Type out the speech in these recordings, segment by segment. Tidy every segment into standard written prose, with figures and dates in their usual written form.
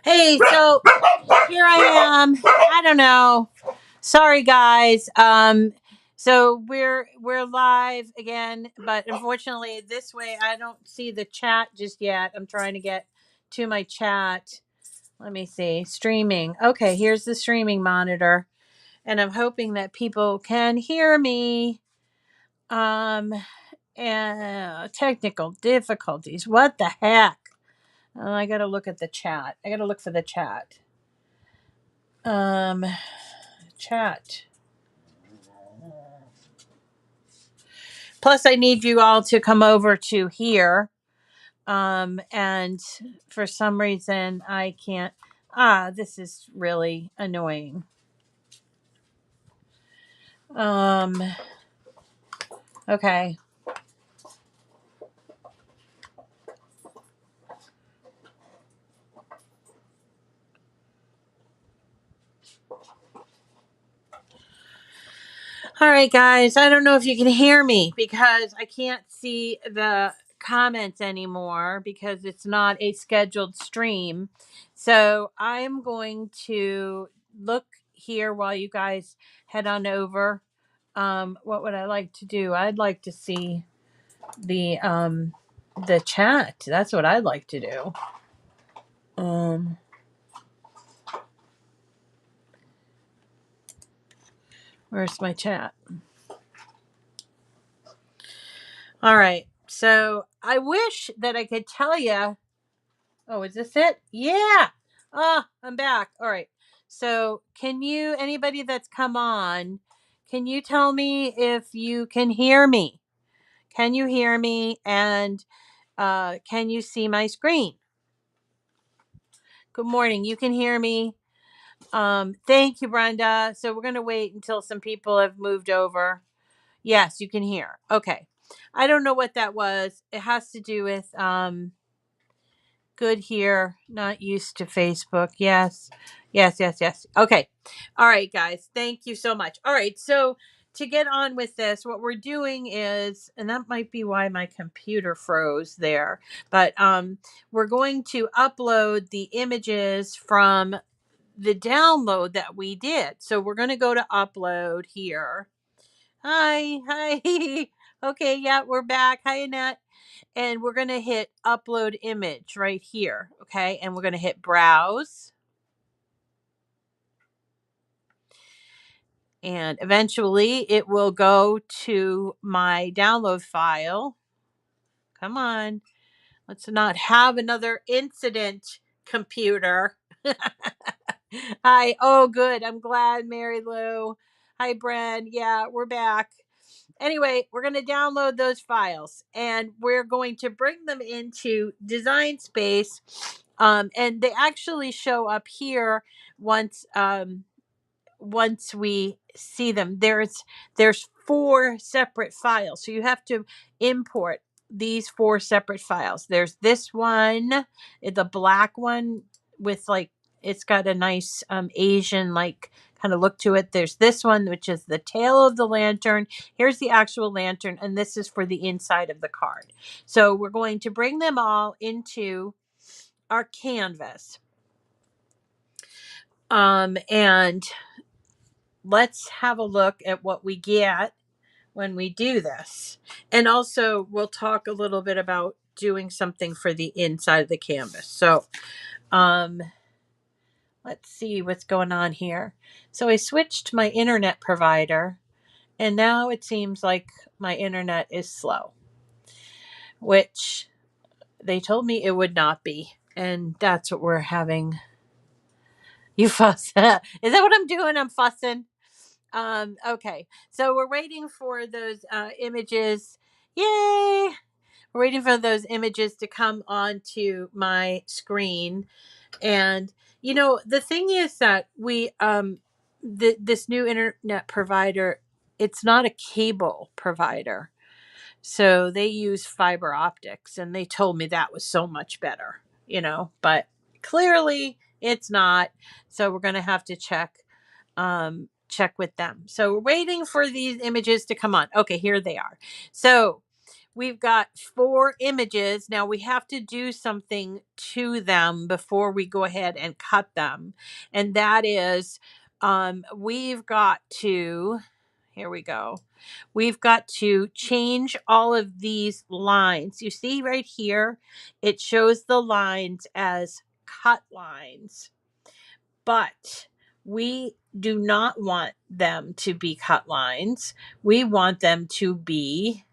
Hey, so here I am. I don't know. Sorry, guys. So we're live again, but unfortunately, this way I don't see the chat just yet. I'm trying to get to my chat. Let me see. Streaming. Okay, here's the streaming monitor, and I'm hoping that people can hear me. Um, and technical difficulties. What the heck? Oh, I gotta look at the chat. I gotta look for the chat. Um, chat. Plus, I need you all to come over to here. And for some reason, I can't. This is really annoying. Um, okay. All right, guys. I don't know if you can hear me because I can't see the comments anymore because it's not a scheduled stream. So I'm going to look here while you guys head on over. What would I like to do? I'd like to see the chat. That's what I'd like to do. Where's my chat? All right. So I wish that I could tell you. Oh, is this it? Yeah. I'm back. All right. So can you, anybody that's come on, can you tell me if you can hear me? Can you hear me? And can you see my screen? Good morning. You can hear me. Thank you, Brenda. So we're going to wait until some people have moved over. Yes, you can hear. Okay. I don't know what that was. It has to do with good here, not used to Facebook. Yes. Yes, yes, yes. Okay. All right, guys. Thank you so much. All right. So to get on with this, what we're doing is, and that might be why my computer froze there, but we're going to upload the images from the download that we did. So we're going to go to upload here. Hi. Okay, yeah, we're back. Hi, Annette. And we're going to hit upload image right here. Okay, and we're going to hit browse. And eventually it will go to my download file. Come on. Let's not have another incident, computer. Hi. Oh, good. I'm glad, Mary Lou. Hi, Bren. Yeah, we're back. Anyway, we're going to download those files and we're going to bring them into Design Space. And they actually show up here once once we see them. There's 4 separate files, so you have to import these 4 separate files. There's this one, the black one with like it's got a nice Asian like kind of look to it. There's this one which is the tail of the lantern. Here's the actual lantern, and this is for the inside of the card. So we're going to bring them all into our canvas. And let's have a look at what we get when we do this. And also we'll talk a little bit about doing something for the inside of the canvas. So let's see what's going on here. So I switched my internet provider and now it seems like my internet is slow, which they told me it would not be. And that's what we're having. You fuss. Is that what I'm doing? I'm fussing. Okay, so we're waiting for those images. Yay! We're waiting for those images to come onto my screen. And you know, the thing is that we this new internet provider, it's not a cable provider. So they use fiber optics and they told me that was so much better, you know, but clearly it's not. So we're going to have to check with them. So we're waiting for these images to come on. Okay, here they are. So we've got 4 images. Now we have to do something to them before we go ahead and cut them. And that is, we've got to, here we go. We've got to change all of these lines. You see right here, it shows the lines as cut lines, but we do not want them to be cut lines. We want them to be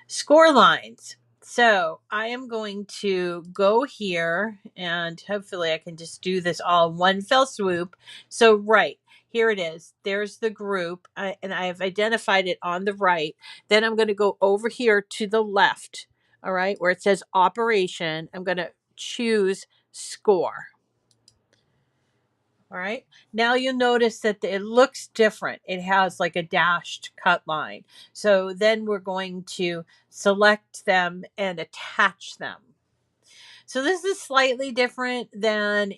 score lines. So I am going to go here and hopefully I can just do this all in one fell swoop. So right, here it is. There's the group and I have identified it on the right. Then I'm going to go over here to the left, all right, where it says operation. I'm going to choose score. All right. Now you'll notice that it looks different. It has like a dashed cut line. So then we're going to select them and attach them. So this is slightly different than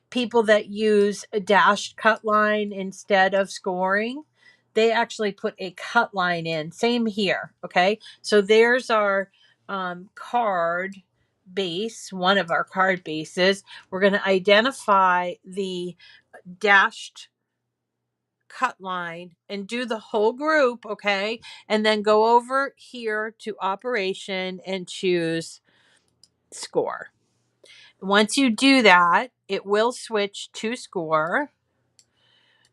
people that use a dashed cut line instead of scoring. They actually put a cut line in. Same here. Okay. So there's our card base, one of our card bases. We're going to identify the dashed cut line and do the whole group, okay? And then go over here to operation and choose score. Once you do that, it will switch to score.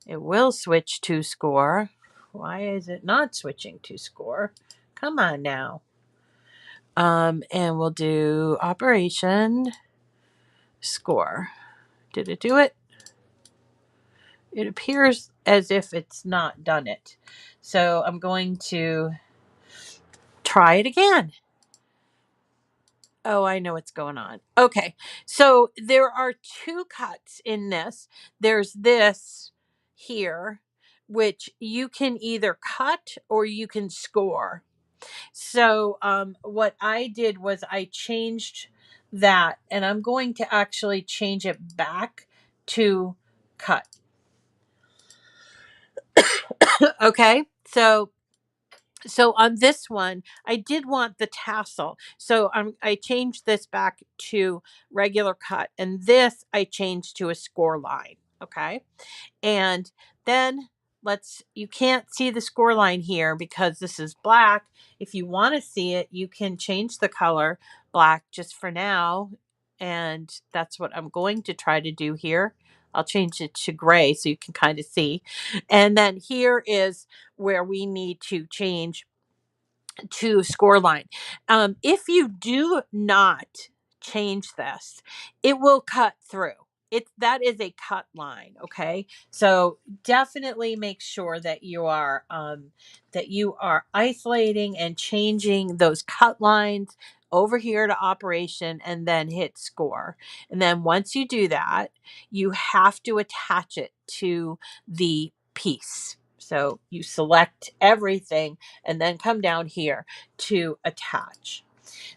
It will switch to score. Why is it not switching to score? Come on now. And we'll do operation score. Did it do it? It appears as if it's not done it. So I'm going to try it again. Oh, I know what's going on. Okay. So there are 2 cuts in this. There's this here, which you can either cut or you can score. So what I did was I changed that and I'm going to actually change it back to cut. Okay. So on this one, I did want the tassel. So I changed this back to regular cut. And this I changed to a score line. Okay. And then you can't see the score line here because this is black. If you want to see it, you can change the color black just for now. And that's what I'm going to try to do here. I'll change it to gray so you can kind of see. And then here is where we need to change to score line. If you do not change this, it will cut through. That is a cut line. Okay, so definitely make sure that you are isolating and changing those cut lines over here to operation and then hit score. And then once you do that, you have to attach it to the piece. So you select everything and then come down here to attach.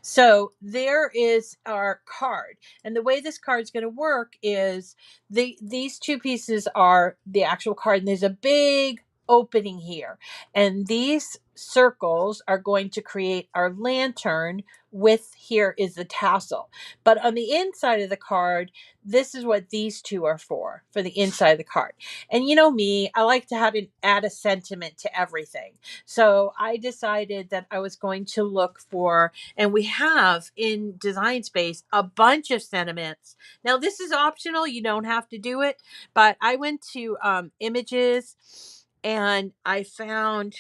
So there is our card. And the way this card is going to work is these 2 pieces are the actual card. And there's a big opening here. And these circles are going to create our lantern with here is the tassel. But on the inside of the card, this is what these 2 are for the inside of the card. And you know me, I like to add a sentiment to everything. So I decided that I was going to look for, and we have in Design Space a bunch of sentiments. Now this is optional, you don't have to do it, but I went to images and I found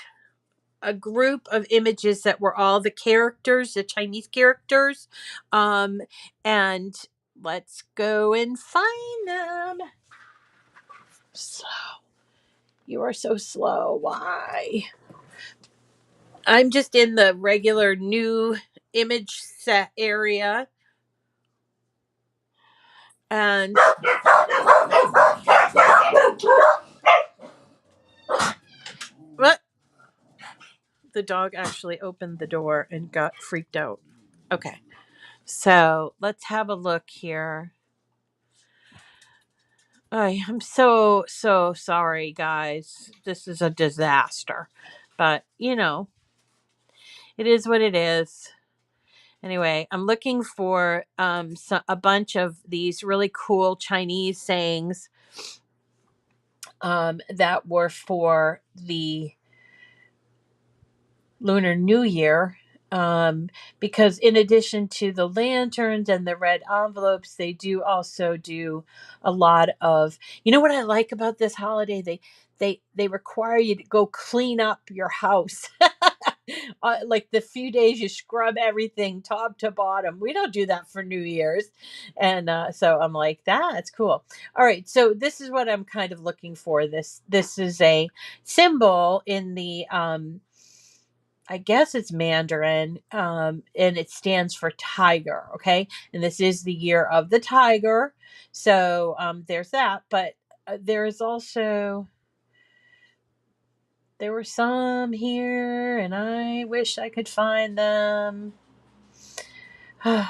a group of images that were all the characters, the Chinese characters. And let's go and find them. Slow. You are so slow. Why? I'm just in the regular new image set area. And what? The dog actually opened the door and got freaked out. Okay. So let's have a look here. I'm so sorry, guys. This is a disaster. But, It is what it is. Anyway, I'm looking for a bunch of these really cool Chinese sayings that were for the Lunar New Year. Because in addition to the lanterns and the red envelopes, they do also do a lot of, you know what I like about this holiday? They require you to go clean up your house. Like the few days you scrub everything top to bottom. We don't do that for New Year's. And so I'm like, that's cool. All right. So this is what I'm kind of looking for. This is a symbol in the I guess it's Mandarin, and it stands for tiger. Okay, and this is the year of the tiger, so there's that. But there's also there were some here, and I wish I could find them. Good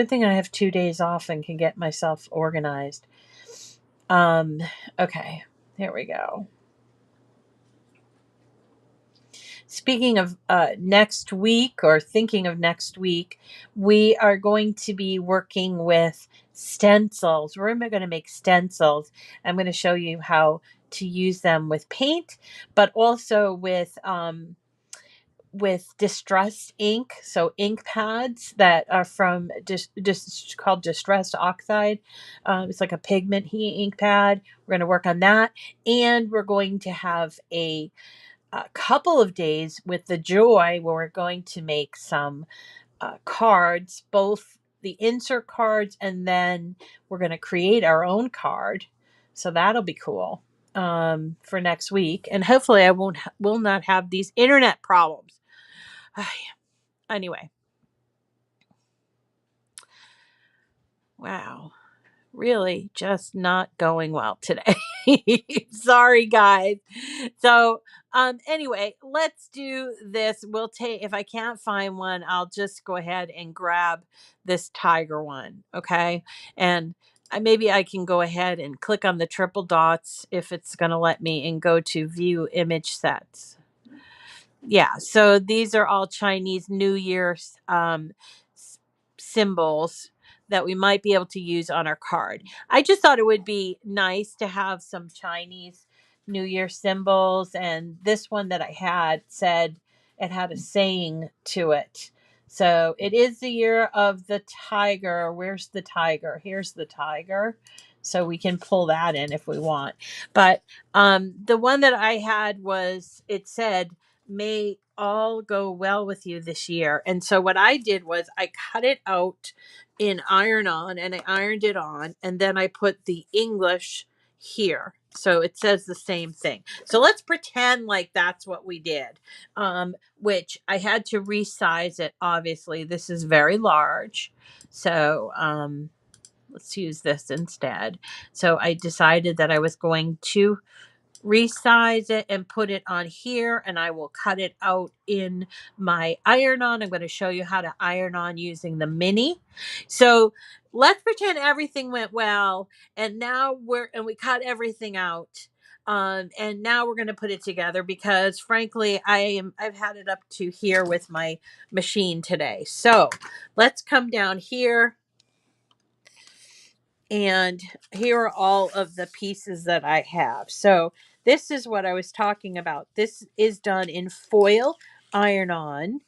thing I have 2 days off and can get myself organized. Okay, here we go. Speaking of next week, or thinking of next week, we are going to be working with stencils. We're going to make stencils. I'm going to show you how to use them with paint, but also with distressed ink. So ink pads that are from just called distressed oxide. It's like a pigment heat ink pad. We're going to work on that, and we're going to have a couple of days with the joy where we're going to make some cards, both the insert cards, and then we're going to create our own card. So that'll be cool for next week. And hopefully I will not have these internet problems. Anyway. Wow. Really just not going well today. Sorry, guys. So, anyway, let's do this. We'll take, if I can't find one, I'll just go ahead and grab this tiger one. Okay. And maybe I can go ahead and click on the triple dots if it's going to let me, and go to view image sets. Yeah, so these are all Chinese New Year symbols that we might be able to use on our card. I just thought it would be nice to have some Chinese New Year symbols, and this one that I had said it had a saying to it. So it is the year of the tiger. Where's the tiger? Here's the tiger. So we can pull that in if we want. But the one that I had was, it said, may all go well with you this year. And so what I did was I cut it out in iron on, and I ironed it on, and then I put the English here. So it says the same thing. So let's pretend like that's what we did, which I had to resize it. Obviously, this is very large. So let's use this instead. So I decided that I was going to resize it and put it on here, and I will cut it out in my iron on. I'm going to show you how to iron on using the mini. So let's pretend everything went well, and now we cut everything out. And now we're going to put it together, because frankly I've had it up to here with my machine today. So let's come down here, and here are all of the pieces that I have. So this is what I was talking about. This is done in foil iron on.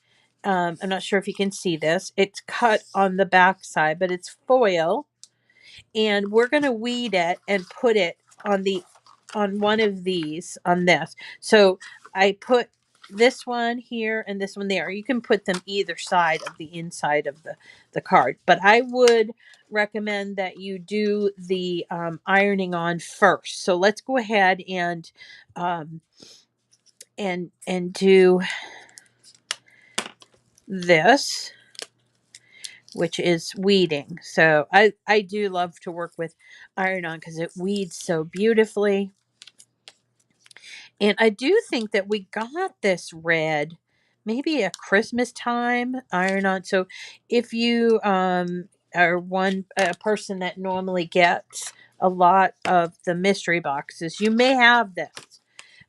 I'm not sure if you can see this. It's cut on the back side, but it's foil. And we're going to weed it and put it on one of these, on this. So I put this one here and this one there. You can put them either side of the inside of the card, but I would recommend that you do the ironing on first. So let's go ahead and do this, which is weeding. So I do love to work with iron on because it weeds so beautifully. And I do think that we got this red maybe a Christmas time iron on. So if you are a person that normally gets a lot of the mystery boxes, you may have this.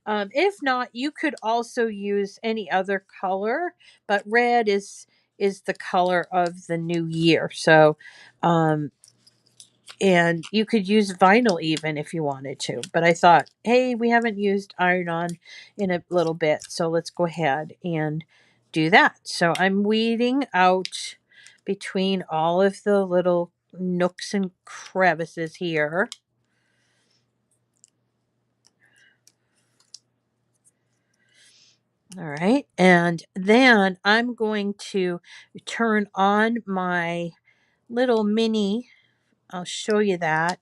If not, you could also use any other color, but red is the color of the new year. So, um, and you could use vinyl even if you wanted to. But I thought, hey, we haven't used iron on in a little bit, so let's go ahead and do that. So I'm weeding out between all of the little nooks and crevices here. All right. And then I'm going to turn on my little mini. I'll show you that.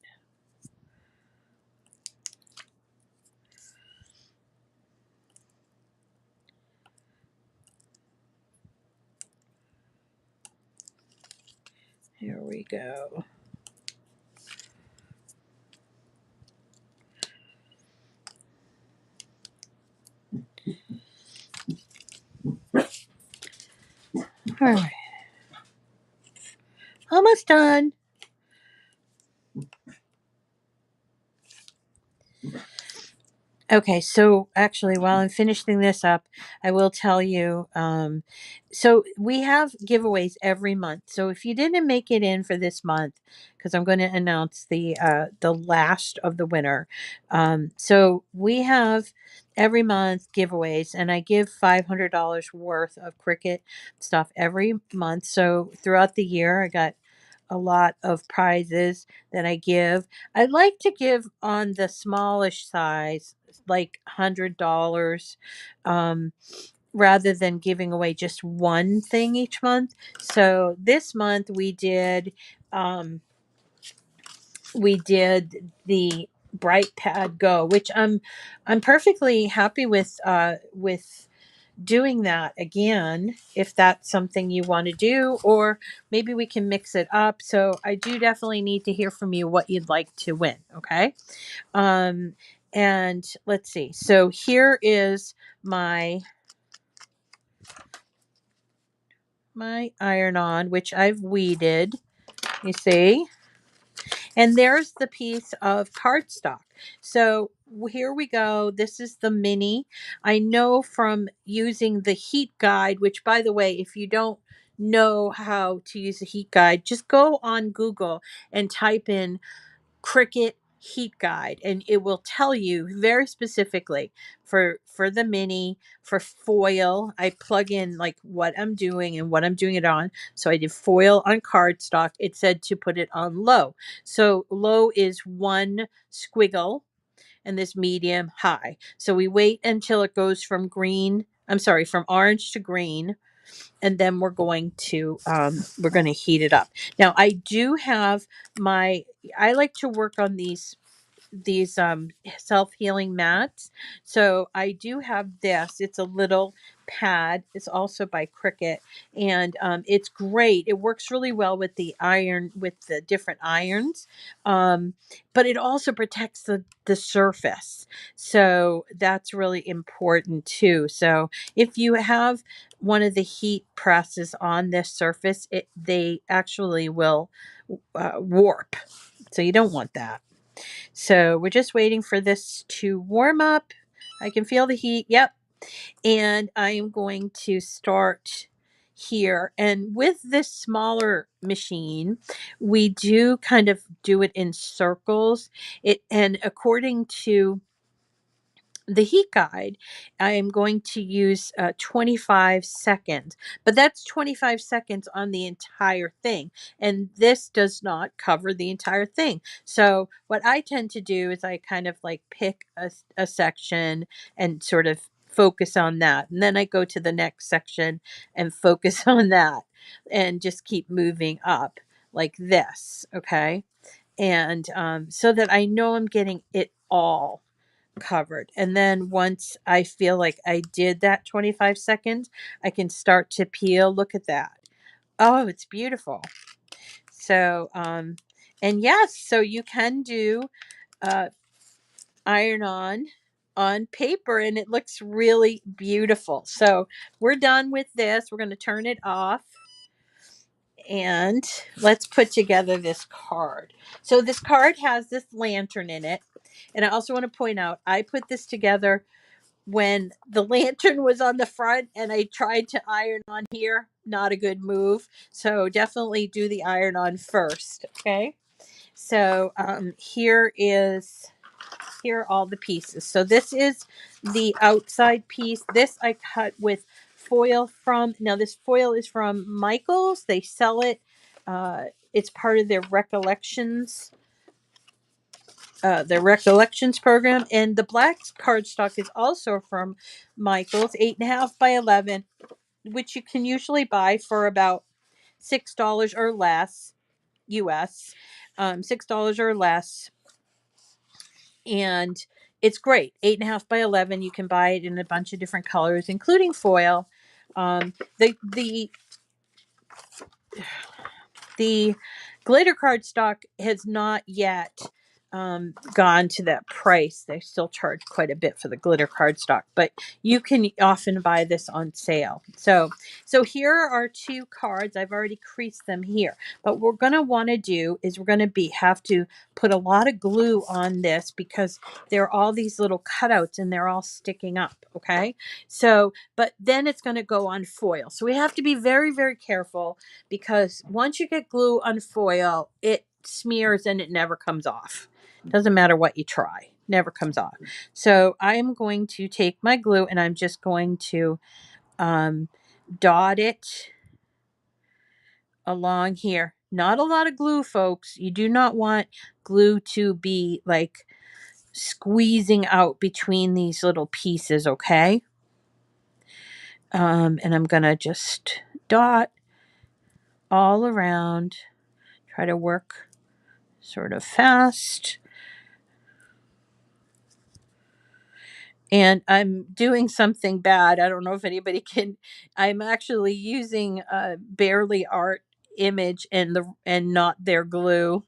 Here we go. All right. Almost done. Okay, so actually, while I'm finishing this up, I will tell you. So we have giveaways every month. So if you didn't make it in for this month, because I'm going to announce the last of the winner. So we have every month giveaways, and I give $500 worth of Cricut stuff every month. So throughout the year, I got a lot of prizes that I give. I like to give on the smallish size, like $100, um, rather than giving away just one thing each month. So this month we did the Bright Pad Go, which I'm perfectly happy with doing that again, if that's something you want to do, or maybe we can mix it up. So I do definitely need to hear from you what you'd like to win. Okay. um and let's see, so here is my iron on, which I've weeded, you see. And there's the piece of cardstock. So here we go. This is the mini. I know from using the heat guide, which, by the way, if you don't know how to use a heat guide, just go on Google and type in Cricut heat guide, and it will tell you very specifically for the mini, for foil. I plug in like what I'm doing and what I'm doing it on. So I did foil on cardstock. It said to put it on low. So low is one squiggle, and this medium high. So we wait until it goes from from orange to green, and then we're going to heat it up. Now I do have I like to work on these self-healing mats. So I do have this. It's a little pad. It's also by Cricut, and it's great. It works really well with the different irons, but it also protects the surface. So that's really important too. So if you have one of the heat presses on this surface, they actually will warp. So you don't want that. So we're just waiting for this to warm up. I can feel the heat. Yep. And I am going to start here. And with this smaller machine, we do kind of do it in circles. And according to the heat guide, I am going to use 25 seconds, but that's 25 seconds on the entire thing. And this does not cover the entire thing. So what I tend to do is I kind of like pick a section and sort of focus on that. And then I go to the next section and focus on that, and just keep moving up like this. Okay. And so that I know I'm getting it all covered. And then once I feel like I did that 25 seconds, I can start to peel. Look at that. Oh, it's beautiful. So, and yes, so you can do uh, iron on paper, and it looks really beautiful. So we're done with this. We're going to turn it off. And let's put together this card. So this card has this lantern in it. And I also want to point out, I put this together when the lantern was on the front and I tried to iron on here, not a good move. So definitely do the iron on first. Okay. So here are all the pieces. So this is the outside piece. This I cut with foil from, now this foil is from Michaels. They sell it. It's part of their recollections program. And the black cardstock is also from Michaels, 8.5 by 11, which you can usually buy for about $6 or less US, $6 or less. And it's great. 8.5 by 11. You can buy it in a bunch of different colors, including foil. The The glitter cardstock has not yet gone to that price. They still charge quite a bit for the glitter cardstock, but you can often buy this on sale. So here are two cards. I've already creased them here. But what we're going to want to do is we're going to have to put a lot of glue on this because there are all these little cutouts and they're all sticking up. Okay. So, but then it's going to go on foil. So we have to be very, very careful because once you get glue on foil, it smears and it never comes off. Doesn't matter what you try, never comes off. So I'm going to take my glue and I'm just going to dot it along here. Not a lot of glue, folks. You do not want glue to be like squeezing out between these little pieces, okay? And I'm going to just dot all around. Try to work sort of fast. And I'm doing something bad. I don't know if anybody can. I'm actually using a Barely Art image and not their glue.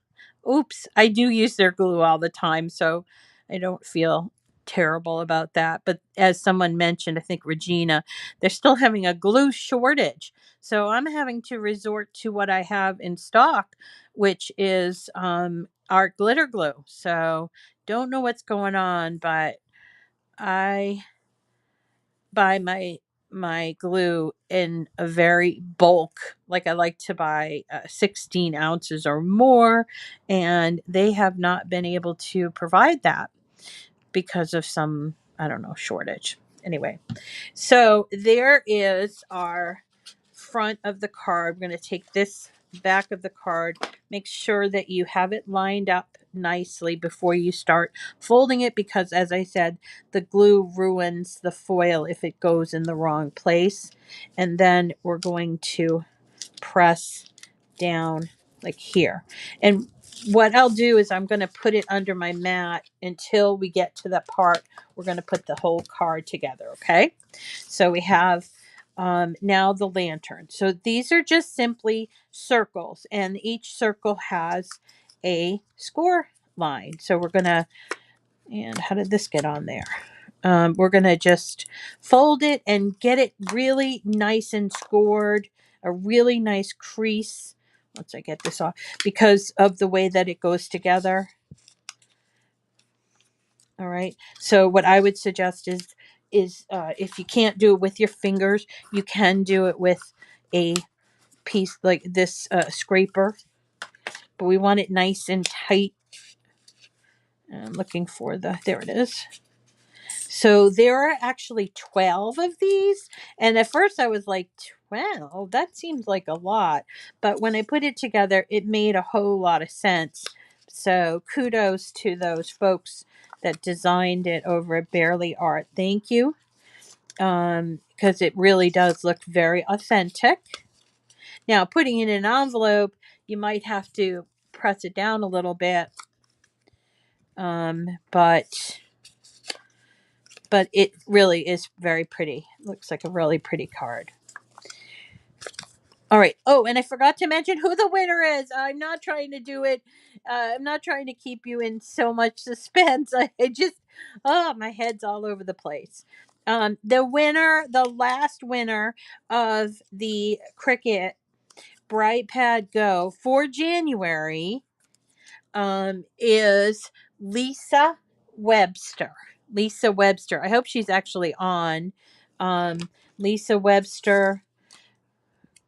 Oops, I do use their glue all the time, so I don't feel terrible about that. But as someone mentioned, I think Regina, they're still having a glue shortage. So I'm having to resort to what I have in stock, which is art glitter glue. So don't know what's going on, but I buy my glue in a very bulk. Like I like to buy 16 ounces or more, and they have not been able to provide that because of some, I don't know, shortage. Anyway, so there is our front of the card. We're going to take this back of the card. Make sure that you have it lined up nicely before you start folding it because, as I said, the glue ruins the foil if it goes in the wrong place. And then we're going to press down like here. And what I'll do is I'm going to put it under my mat until we get to that part. We're going to put the whole card together. Okay. So we have now the lantern. So these are just simply circles and each circle has a score line. So we're going to, and how did this get on there? We're going to just fold it and get it really nice and scored, a really nice crease. Once I get this off, because of the way that it goes together. All right. So what I would suggest is if you can't do it with your fingers, you can do it with a piece like this scraper. But we want it nice and tight. I'm looking for there it is. So there are actually 12 of these. And at first I was like, 12? That seems like a lot. But when I put it together, it made a whole lot of sense. So kudos to those folks that designed it over at Barely Art. Thank you. Because it really does look very authentic. Now, putting it in an envelope, you might have to press it down a little bit. But it really is very pretty. Looks like a really pretty card. All right. Oh, and I forgot to mention who the winner is. I'm not trying to do it. I'm not trying to keep you in so much suspense. I just, my head's all over the place. The last winner of the Cricut Bright Pad Go for January is Lisa Webster. Lisa Webster. I hope she's actually on. Lisa Webster,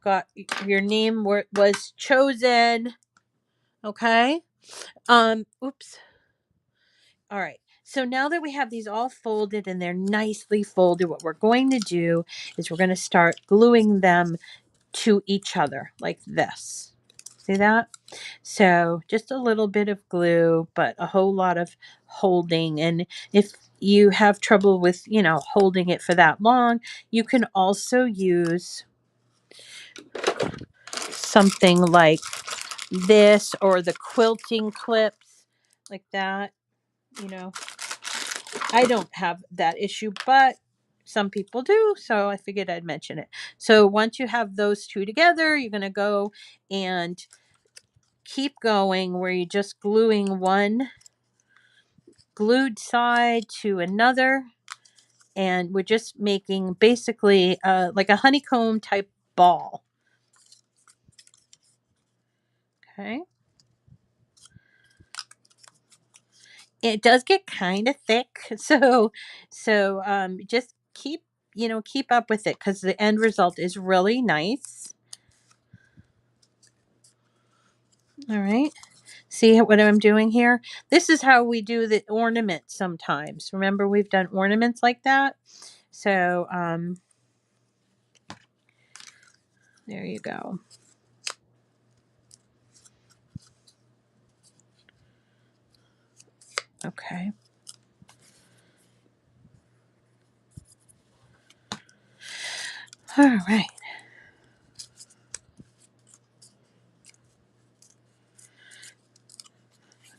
got your name was chosen. Okay. Oops. All right. So now that we have these all folded and they're nicely folded, what we're going to do is we're going to start gluing them to each other like this. See that? So just a little bit of glue, but a whole lot of holding. And if you have trouble with, holding it for that long, you can also use something like this or the quilting clips like that. I don't have that issue, but some people do, so I figured I'd mention it. So once you have those two together, you're going to go and keep going where you're just gluing one glued side to another, and we're just making basically like a honeycomb type ball. Okay. It does get kind of thick, so just keep up with it because the end result is really nice. All right. See what I'm doing here? This is how we do the ornaments sometimes. Remember, we've done ornaments like that. So there you go. Okay. All right.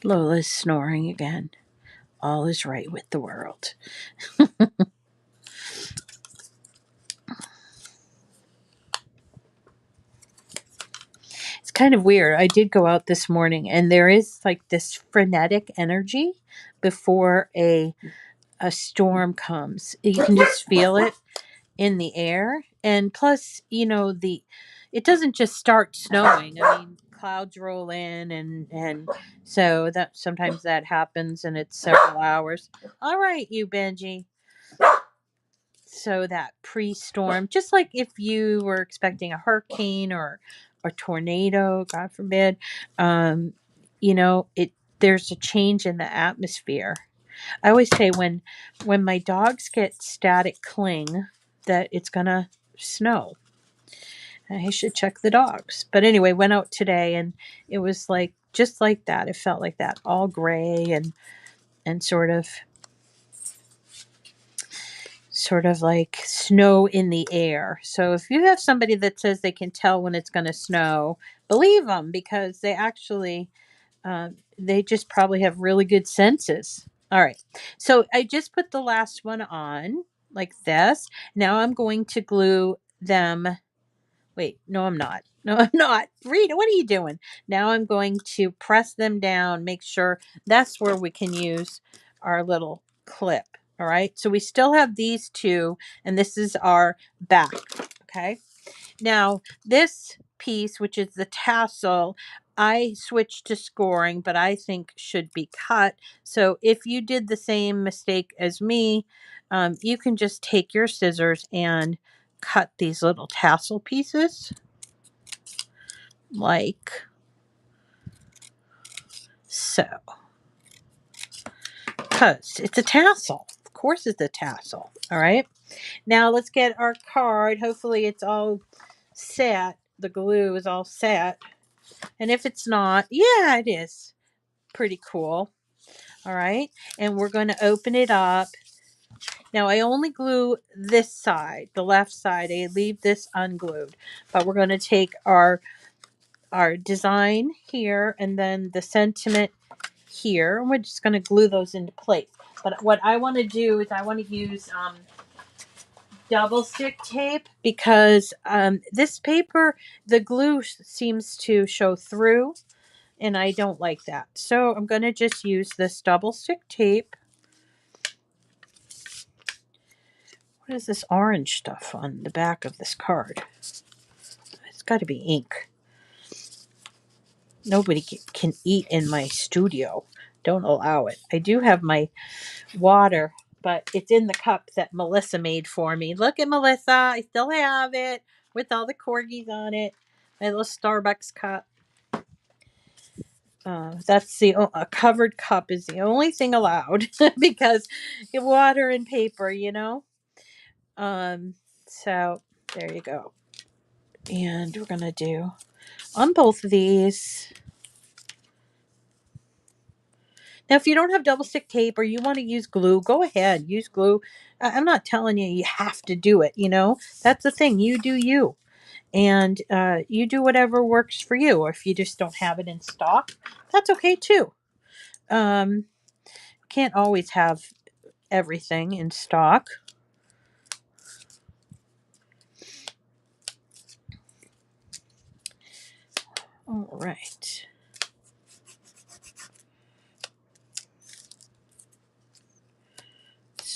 Lola's snoring again. All is right with the world. It's kind of weird. I did go out this morning and there is like this frenetic energy before a storm comes. You can just feel it in the air. And plus, it doesn't just start snowing. I mean, clouds roll in and so that sometimes that happens and it's several hours. All right, you Benji. So that pre-storm, just like if you were expecting a hurricane or a tornado, God forbid, there's a change in the atmosphere. I always say when my dogs get static cling that it's gonna snow. I should check the dogs. But anyway, went out today and it was like just like that. It felt like that, all gray and sort of like snow in the air. So if you have somebody that says they can tell when it's going to snow, believe them because they actually, they just probably have really good senses. All right. So I just put the last one on like this. Now I'm going to glue them. Wait, no, I'm not. No, I'm not. Rita, what are you doing? Now I'm going to press them down, make sure that's where we can use our little clip. All right. So we still have these two, and this is our back. Okay. Now, this piece, which is the tassel, I switched to scoring, but I think should be cut. So if you did the same mistake as me, you can just take your scissors and cut these little tassel pieces like so. Because it's a tassel. Of course it's a tassel. All right. Now let's get our card. Hopefully it's all set. The glue is all set. And if it's not, yeah, it is. Pretty cool. All right. And we're going to open it up. Now I only glue this side, the left side. I leave this unglued. But we're going to take our design here and then the sentiment here. And we're just going to glue those into place. But what I want to do is I want to use double stick tape because this paper, the glue seems to show through and I don't like that. So I'm going to just use this double stick tape. What is this orange stuff on the back of this card? It's got to be ink. Nobody can eat in my studio. Don't allow it. I do have my water but it's in the cup that Melissa made for me. Look at Melissa. I still have it with all the corgis on it. My little Starbucks cup. That's a covered cup is the only thing allowed because water and paper, you know. So there you go. And we're gonna do on both of these. Now, if you don't have double stick tape or you want to use glue, go ahead, use glue. I'm not telling you have to do it. You know, that's the thing. You do you, and you do whatever works for you. Or if you just don't have it in stock, that's okay too. Can't always have everything in stock. All right.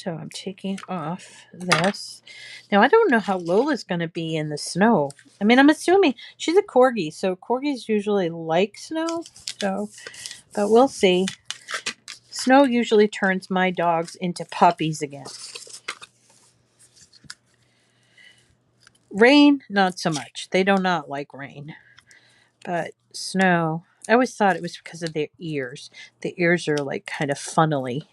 So I'm taking off this. Now, I don't know how Lola's going to be in the snow. I mean, I'm assuming she's a corgi, so corgis usually like snow. So, but we'll see. Snow usually turns my dogs into puppies again. Rain, not so much. They do not like rain. But snow, I always thought it was because of their ears. The ears are like kind of funnily.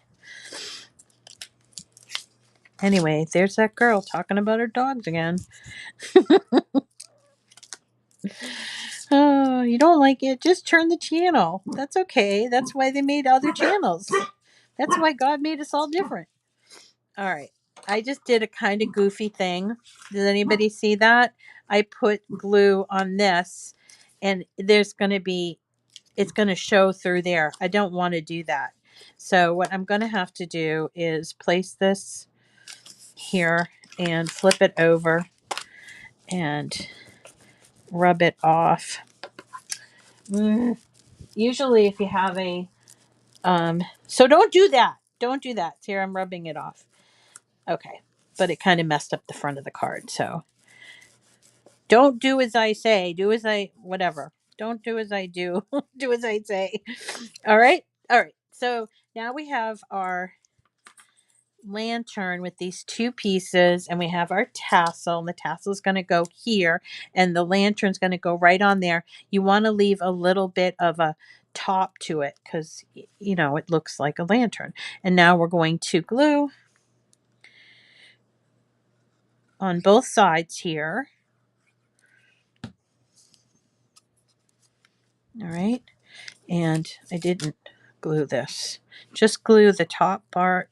Anyway, there's that girl talking about her dogs again. Oh, you don't like it? Just turn the channel. That's okay. That's why they made other channels. That's why God made us all different. All right. I just did a kind of goofy thing. Does anybody see that? I put glue on this and it's going to show through there. I don't want to do that. So what I'm going to have to do is place this here and flip it over and rub it off. Usually if you have so don't do that. Don't do that. Here, I'm rubbing it off. Okay. But it kind of messed up the front of the card. So don't do as I say. Do as I, whatever. Don't do as I do. Do as I say. All right. All right. So now we have our lantern with these two pieces and we have our tassel, and the tassel is going to go here and the lantern's going to go right on there. You want to leave a little bit of a top to it because you know it looks like a lantern. And now we're going to glue on both sides here. All right, and I didn't glue this, just glue the top part,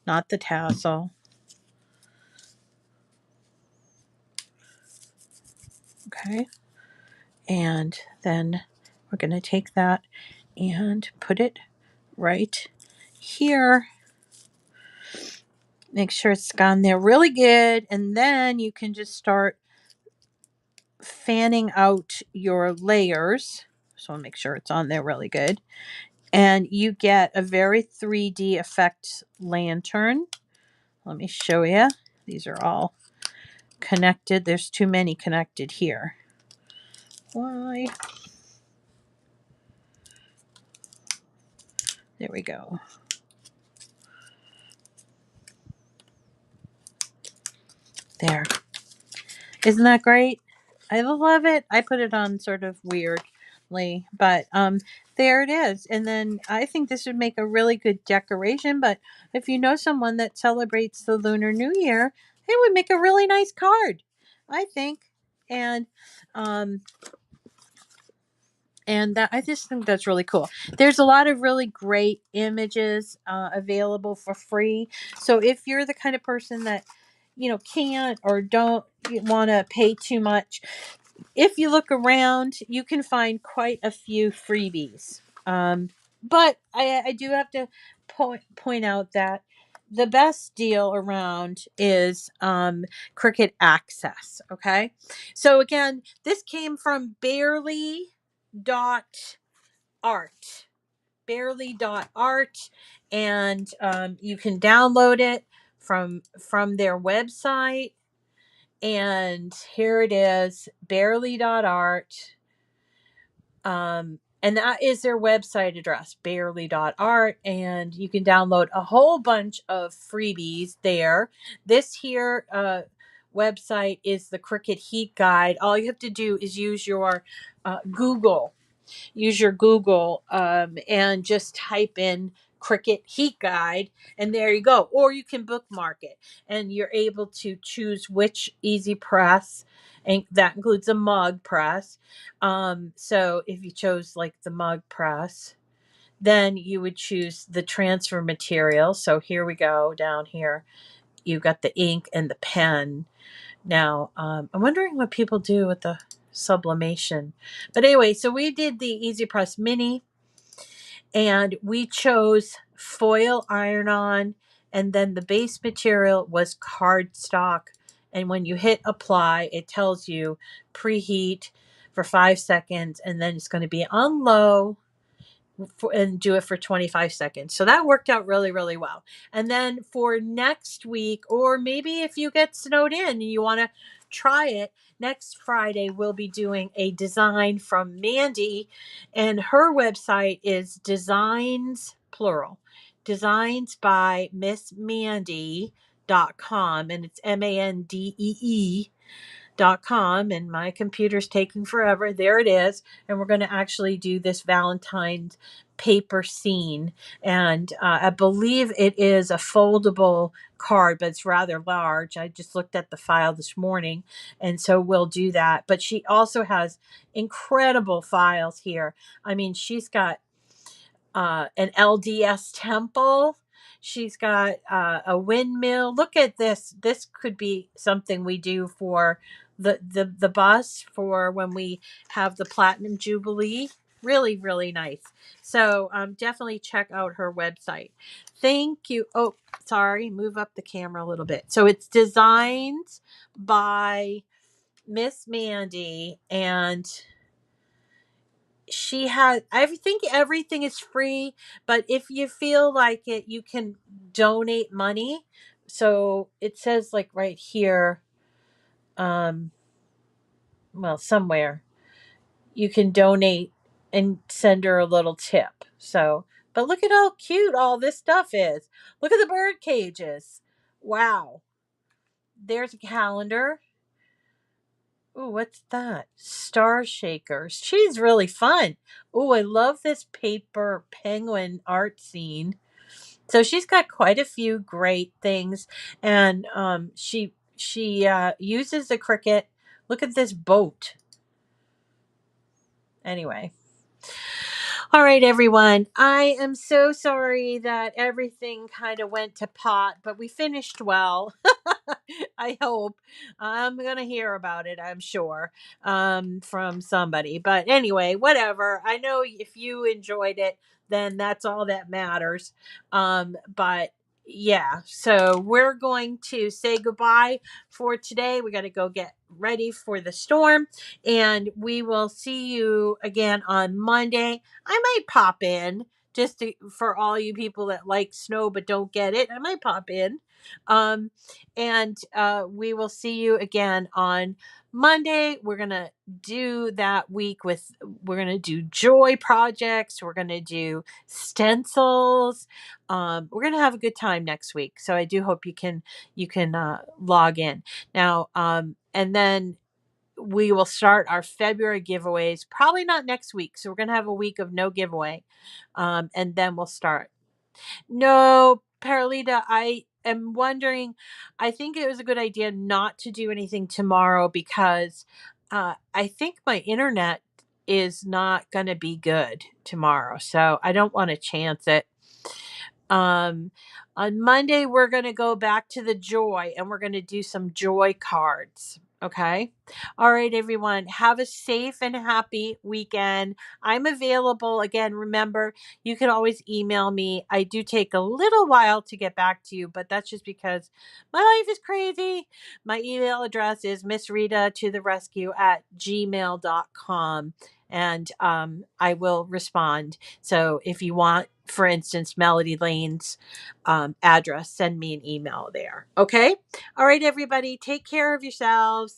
not the tassel. Okay, and then we're going to take that and put it right here. Make sure it's gone there really good, and then you can just start fanning out your layers. So I'll make sure it's on there really good. And you get a very 3D effect lantern. Let me show you. These are all connected. There's too many connected here. Why? There we go. There. Isn't that great? I love it. I put it on sort of weirdly, but there it is. And then I think this would make a really good decoration, but if you know someone that celebrates the Lunar New Year, it would make a really nice card, I think. And that I just think that's really cool. There's a lot of really great images available for free. So if you're the kind of person that can't or don't want to pay too much, if you look around, you can find quite a few freebies. But I do have to point out that the best deal around is Cricut Access. Okay, so again, this came from barely.art, barely.art, and you can download it from their website. And here it is, barely.art. And that is their website address, barely.art. And you can download a whole bunch of freebies there. This here website is the Cricut Heat Guide. All you have to do is use your Google. Use your Google and just type in Cricut Heat Guide, and there you go. Or you can bookmark it, and you're able to choose which easy press, and that includes a mug press. So if you chose like the mug press, then you would choose the transfer material. So here we go. Down here you got the ink and the pen. Now I'm wondering what people do with the sublimation, but anyway, so we did the easy press mini, and we chose foil iron-on, and then the base material was cardstock. And when you hit apply, it tells you preheat for 5 seconds, and then it's going to be on low and do it for 25 seconds. So that worked out really, really well. And then for next week, or maybe if you get snowed in and you want to try it, next Friday we'll be doing a design from Mandy, and her website is designs, plural, designs by Miss Mandy.com, and it's MANDEE.com, and my computer's taking forever. There it is. And we're going to actually do this Valentine's paper scene. And I believe it is a foldable card, but it's rather large. I just looked at the file this morning, and so we'll do that. But she also has incredible files here. I mean, she's got an LDS temple. She's got a windmill. Look at this. This could be something we do for the bus for when we have the Platinum Jubilee. Really, really nice. So definitely check out her website. Thank you. Oh, sorry. Move up the camera a little bit. So it's Designs by Miss Mandy, and she has, I think everything is free, but if you feel like it, you can donate money. So it says like right here, well, somewhere you can donate and send her a little tip. So, but look at how cute all this stuff is. Look at the bird cages. Wow. There's a calendar. Oh, what's that? Star shakers. She's really fun. Oh, I love this paper penguin art scene. So she's got quite a few great things, and she uses the Cricut. Look at this boat. Anyway. All right, everyone. I am so sorry that everything kind of went to pot, but we finished well. I hope. I'm going to hear about it, I'm sure, from somebody. But anyway, whatever. I know if you enjoyed it, then that's all that matters. But yeah, so we're going to say goodbye for today. We got to go get ready for the storm, and we will see you again on Monday. I might pop in just for all you people that like snow but don't get it. I might pop in. And we will see you again on Monday. We're going to do that week we're going to do joy projects. We're going to do stencils. We're going to have a good time next week. So I do hope you can log in now. And then we will start our February giveaways, probably not next week. So we're going to have a week of no giveaway. And then we'll start. No, Paralita, I am wondering, I think it was a good idea not to do anything tomorrow because I think my internet is not going to be good tomorrow. So I don't want to chance it. On Monday, we're going to go back to the joy, and we're going to do some joy cards. Okay. All right, everyone. Have a safe and happy weekend. I'm available. Again, remember, you can always email me. I do take a little while to get back to you, but that's just because my life is crazy. My email address is missrita@gmail.com, and I will respond. So if you want, for instance, Melody Lane's address, send me an email there. Okay. All right, everybody. Take care of yourselves.